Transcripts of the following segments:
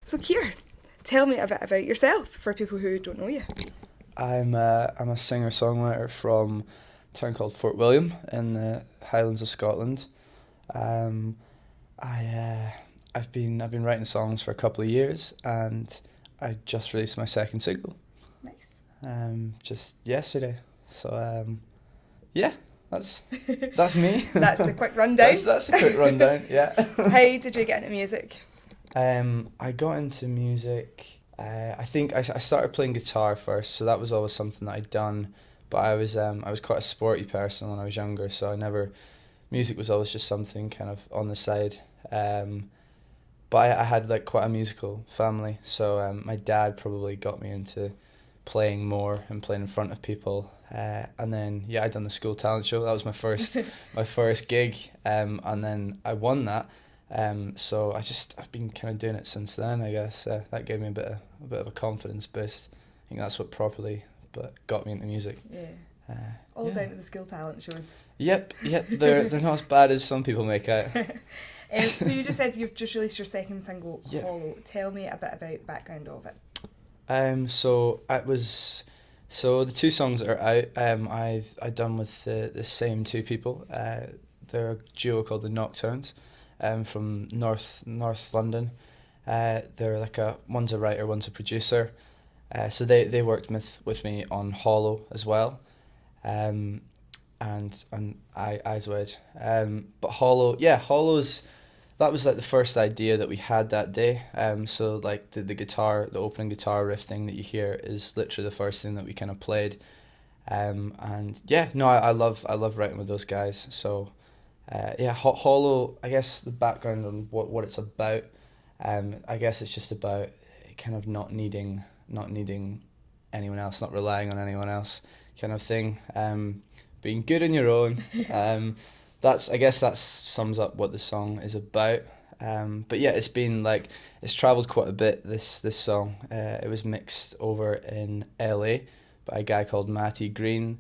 So Keir, tell me a bit about yourself for people who don't know you. I'm a singer-songwriter from a town called Fort William in the Highlands of Scotland. Um, I've been writing songs for a couple of years, and I just released my second single Nice. just yesterday. So yeah, that's me. That's the quick rundown. That's a quick rundown. Yeah. How did you get into music? I got into music. I think I started playing guitar first, so that was always something that I'd done. But I was quite a sporty person when I was younger, so music was always just something kind of on the side. But I had like quite a musical family, so my dad probably got me into playing more and playing in front of people. And then I'd done the school talent show. That was my first my first gig, and then I won that. So I've been kind of doing it since then. I guess that gave me a bit of a confidence boost. I think that's what properly got me into music. Yeah. All down to the skill talent shows. Yep. They're not as bad as some people make out. So you just said you've just released your second single, Yeah. Hollow. Tell me a bit about the background of it. So the two songs that are out, I've done with the same two people. They're a duo called the Nocturnes, from North London. They're like one's a writer, one's a producer. So they worked with me on Hollow as well, and I as well. But Hollow's that was like the first idea that we had that day. So like the guitar, the opening guitar riff thing that you hear is literally the first thing that we kind of played. I love writing with those guys. So Hollow. I guess the background on what it's about. I guess it's just about kind of not needing anyone else, not relying on anyone else, kind of thing. Being good on your own. I guess that sums up what the song is about. But yeah, it's travelled quite a bit. This song, it was mixed over in LA by a guy called Matty Green.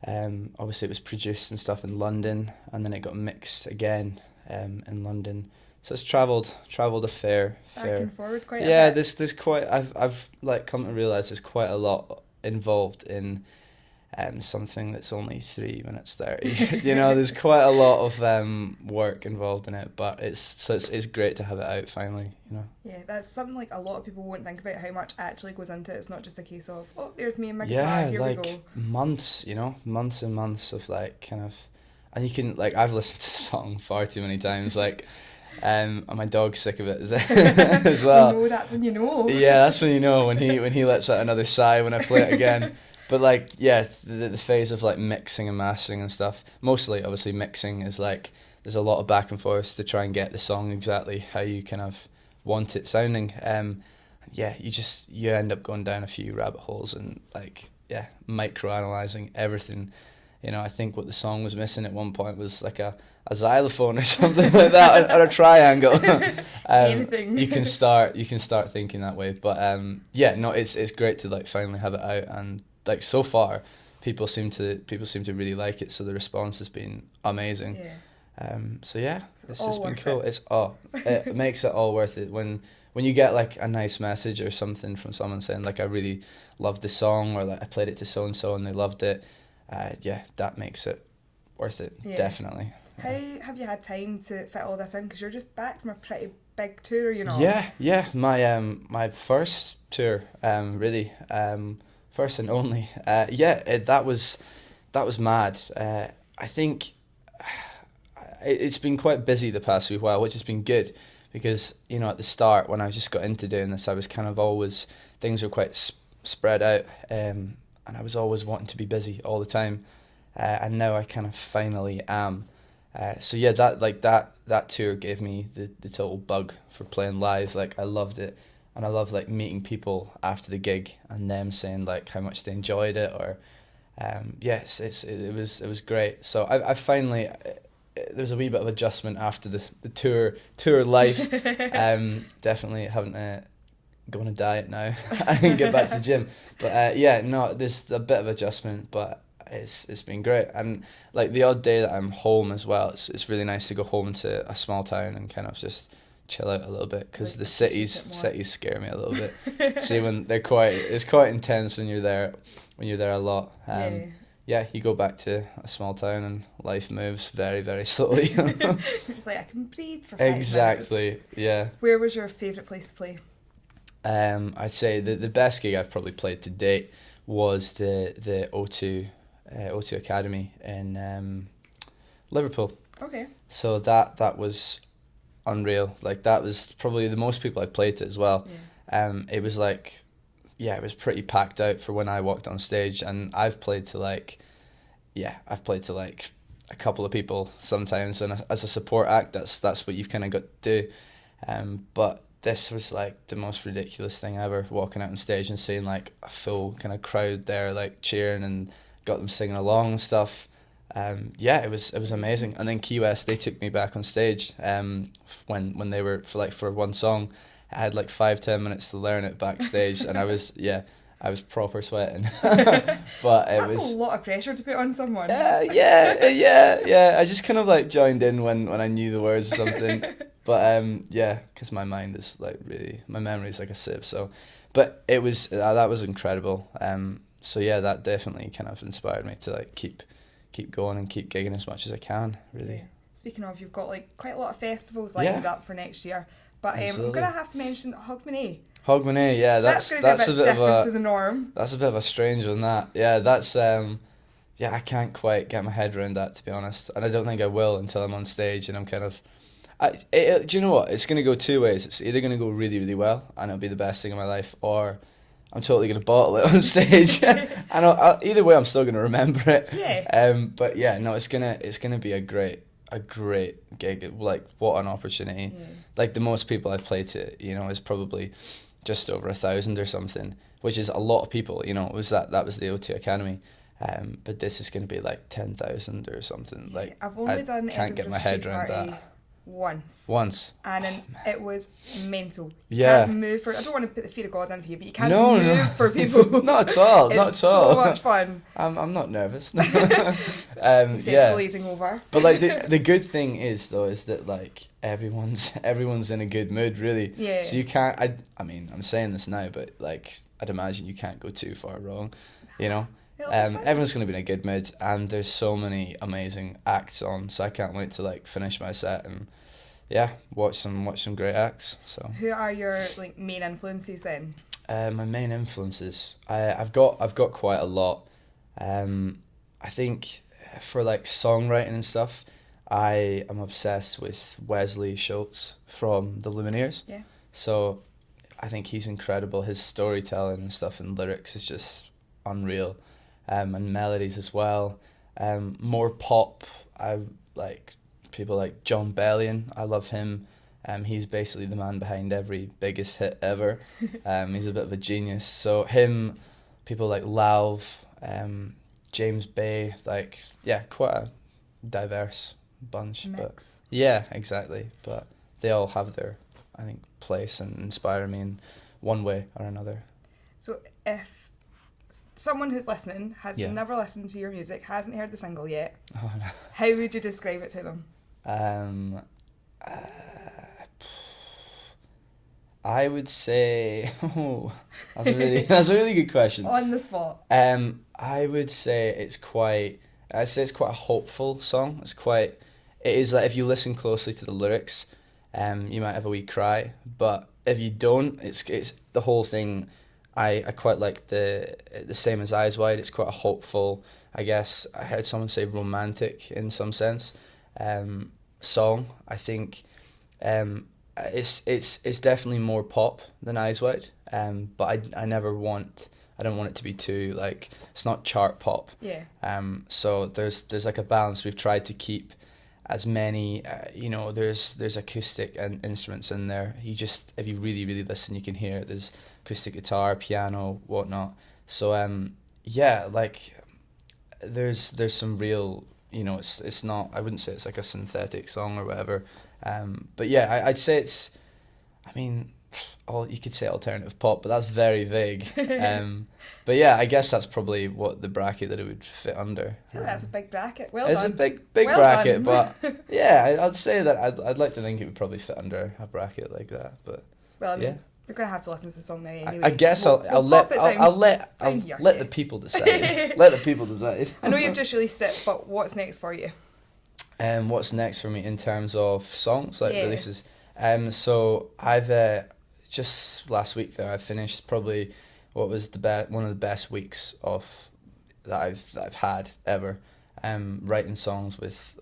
Obviously, it was produced and stuff in London, and then it got mixed again in London. So it's travelled a fair. Back and forward quite a Yeah, bit. there's quite. I've like come to realise there's quite a lot involved in something that's only 3 minutes 30. There's quite a lot of work involved in it, but it's great to have it out finally. Yeah, that's something like a lot of people won't think about how much actually goes into it. It's not just a case of, oh, there's me and my guitar, here we go. Months and months of like kind of, and you can like I've listened to the song far too many times, like. And my dog's sick of it as well. You know, that's when you know. Yeah, that's when you know when he lets out another sigh when I play it again. But like, yeah, the phase of like mixing and mastering and stuff. Mostly, obviously, mixing is like there's a lot of back and forth to try and get the song exactly how you kind of want it sounding. You end up going down a few rabbit holes and like micro analyzing everything. I think what the song was missing at one point was like a xylophone or something like that, or a triangle. Anything. You can start thinking that way, but it's great to like finally have it out, and like so far, people seem to really like it. So the response has been amazing. Yeah. It's just been cool. It makes it all worth it when you get like a nice message or something from someone saying like I really loved the song, or like I played it to so and so and they loved it. That makes it worth it, definitely. How have you had time to fit all this in? Because you're just back from a pretty big tour, Yeah. My first tour, really, first and only. That was mad. I think it's been quite busy the past wee while, which has been good because at the start when I just got into doing this, I was kind of always things were quite spread out. And I was always wanting to be busy all the time, and now I kind of finally am. That tour gave me the total bug for playing live. Like I loved it, and I love like meeting people after the gig and them saying like how much they enjoyed it, or it was great. So I finally there was a wee bit of adjustment after the tour life. Definitely haven't. Go on a diet now and get back to the gym, but there's a bit of adjustment, but it's been great. And like the odd day that I'm home as well, it's really nice to go home to a small town and kind of just chill out a little bit, because Like, the appreciate it more. cities scare me a little bit. See, when it's quite intense when you're there a lot. Yeah, you go back to a small town and life moves very, very slowly. You're just like, I can breathe for 5 minutes. Exactly. Yeah. Where was your favourite place to play? I'd say the best gig I've probably played to date was the O2 Academy in Liverpool. Okay. So that was unreal. Like, that was probably the most people I've played to as well. Yeah. It was like, yeah, it was pretty packed out for when I walked on stage, and I've played to like a couple of people sometimes, and as a support act, that's what you've kind of got to do. But this was like the most ridiculous thing ever, walking out on stage and seeing like a full kind of crowd there, like cheering, and got them singing along and stuff. Yeah, it was amazing. And then Key West, they took me back on stage when they were for one song. I had like 5-10 minutes to learn it backstage, and I was proper sweating. But That's a lot of pressure to put on someone. Yeah. I just kind of like joined in when I knew the words or something. But yeah, because my mind is like my memory is like a sieve. So, but it was that was incredible. So yeah, that definitely kind of inspired me to like keep going and keep gigging as much as I can. Really. Yeah. Speaking of, you've got like quite a lot of festivals lined up for next year. But I'm gonna have to mention Hogmanay. Hogmanay, yeah, that's gonna be a bit different to the norm. That's a bit of a strange one. That, yeah, that's yeah, I can't quite get my head around that, to be honest, and I don't think I will until I'm on stage and I'm kind of. Do you know what? It's gonna go two ways. It's either gonna go really, really well and it'll be the best thing in my life, or I'm totally gonna bottle it on stage. And either way, I'm still gonna remember it. Yeah. But yeah, no, it's gonna be a great gig. Like, what an opportunity. Yeah. Like, the most people I've played to, is probably just over 1,000 or something, which is a lot of people. It was that was the O2 Academy. But this is going to be like 10,000 or something. Yeah, like, I've only done can't get my head around that. Once. And it was mental. Yeah. You can't move for. I don't want to put the fear of God into you, but you can't move for people. Not at all. It's not at all. so much fun. I'm not nervous. Except glazing over. But like the good thing is that like everyone's in a good mood, really. Yeah. So you can't. I mean, I'm saying this now, but like, I'd imagine you can't go too far wrong. Everyone's going to be in a good mood, and there's so many amazing acts on, so I can't wait to like finish my set and watch some great acts. So who are your like main influences then? My main influences, I've got quite a lot. I think for like songwriting and stuff, I am obsessed with Wesley Schultz from the Lumineers. Yeah. So I think he's incredible. His storytelling and stuff and lyrics is just unreal. And melodies as well. More pop, I like people like John Bellion. I love him. He's basically the man behind every biggest hit ever. He's a bit of a genius. So him, people like Lauv, James Bay, like, yeah, quite a diverse bunch. Mix. But yeah, exactly. But they all have their, I think, place and inspire me in one way or another. So if someone who's listening has never listened to your music, hasn't heard the single yet, how would you describe it to them? I would say, that's a really good question. On the spot. I would say it's quite a hopeful song. It is like, if you listen closely to the lyrics, you might have a wee cry, but if you don't, it's the whole thing. I quite like the same as Eyes Wide. It's quite a hopeful, I guess, I heard someone say romantic in some sense, song. I think it's definitely more pop than Eyes Wide, but I don't want it to be too, like, it's not chart pop. Yeah. So there's like a balance. We've tried to keep as many, there's acoustic and instruments in there. If you really, really listen, you can hear it. There's acoustic guitar, piano, whatnot. So like, there's some real, it's not, I wouldn't say it's like a synthetic song or whatever. But yeah, I'd say it's, I mean, you could say alternative pop, but that's very vague. But yeah, I guess that's probably what the bracket that it would fit under. That's a big bracket. Well it's done. It's a big well bracket, done. but yeah, I'd say that I'd like to think it would probably fit under a bracket like that. But well, I mean, yeah. We're gonna have to listen to the song now anyway. I guess I'll let the people decide. Let the people decide. I know you've just released it, but what's next for you? What's next for me in terms of songs, like releases? So I've just last week there I finished probably what was one of the best weeks that I've had ever. Writing songs with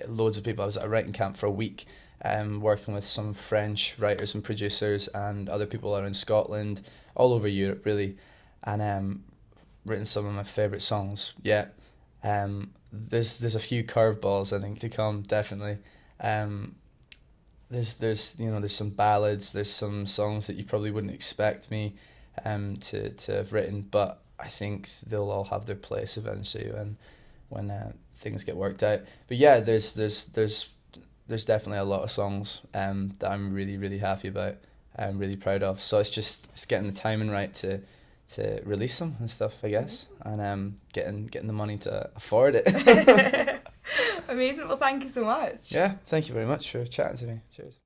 loads of people. I was at a writing camp for a week. Working with some French writers and producers and other people around Scotland, all over Europe really, and written some of my favourite songs. Yeah, there's a few curveballs I think to come, definitely. There's some ballads, there's some songs that you probably wouldn't expect me to have written, but I think they'll all have their place eventually when things get worked out. But yeah, there's definitely a lot of songs that I'm really, really happy about. I'm really proud of. So it's getting the timing right to release them and stuff, I guess, and getting the money to afford it. Amazing. Well, thank you so much. Yeah, thank you very much for chatting to me. Cheers.